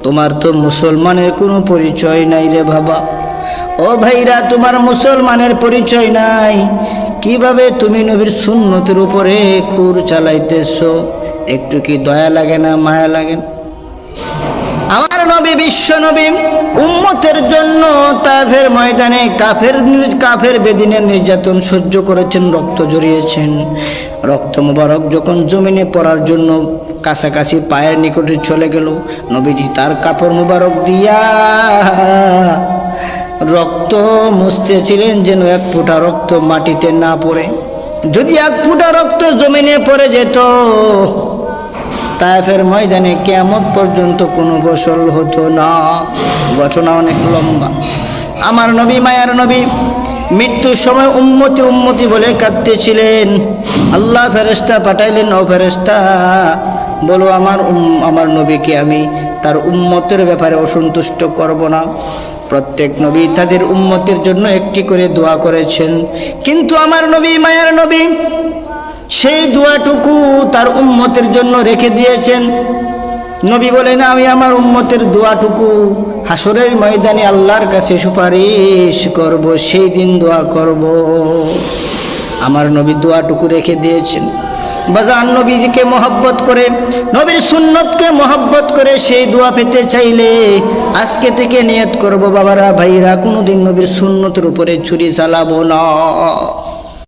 তোমার তো মুসলমানের কোনো পরিচয় নাই রে বাবা। ও ভাইরা, তোমার মুসলমানের পরিচয় নাই, কিভাবে তুমি নবীর সুন্নতের উপরে খুর চালাইতেছো? একটু কি দয়া লাগে না, মায়া লাগে না? আমার নবী, বিশ্ব নবী, উম্মতের জন্য তায়েফের ময়দানে কাফের বেদিনের নির্যাতন সহ্য করেছেন, রক্ত ঝরিয়েছেন। রক্ত মুবারক যখন জমিনে পড়ার জন্য কাছাকাছি পায়ের নিকটে চলে গেল, নবীজি তার কাপড় মুবারক দিয়া রক্ত মুছতেছিলেন যেন এক ফোঁটা রক্ত মাটিতে না পড়ে। যদি এক ফোঁটা রক্ত জমিনে পড়ে যেত, তায়েফের ময়দানে কিয়ামত পর্যন্ত কোনো ফসল হতো না। ঘটনা অনেক লম্বা। আমার নবী, মায়ার নবী, মৃত্যুর সময় উম্মতি উম্মতি বলে কাঁদতেছিলেন। আল্লাহ ফেরেশতা পাঠাইলেন, ও ফেরেশতা, বলো আমার নবীকে আমি তার উম্মতের ব্যাপারে অসন্তুষ্ট করব না। প্রত্যেক নবী তাদের উম্মতের জন্য একটি করে দোয়া করেছেন, কিন্তু আমার নবী, মায়ার নবী, সেই দোয়াটুকু তার উম্মতের জন্য রেখে দিয়েছেন। নবী বলেন, আমি আমার উম্মতের দোয়াটুকু হাসরের ময়দানে আল্লাহর কাছে সুপারিশ করব, সেই দিন দোয়া করব। আমার নবী দোয়াটুকু রেখে দিয়েছেন। বাজান, নবীজিকে মহব্বত করে, নবীর সুন্নতকে মহব্বত করে সেই দোয়া পেতে চাইলে আজকে থেকে নিয়ত করব, বাবারা, ভাইরা, কোনোদিন নবীর সুন্নতের উপরে ছুরি চালাবো না।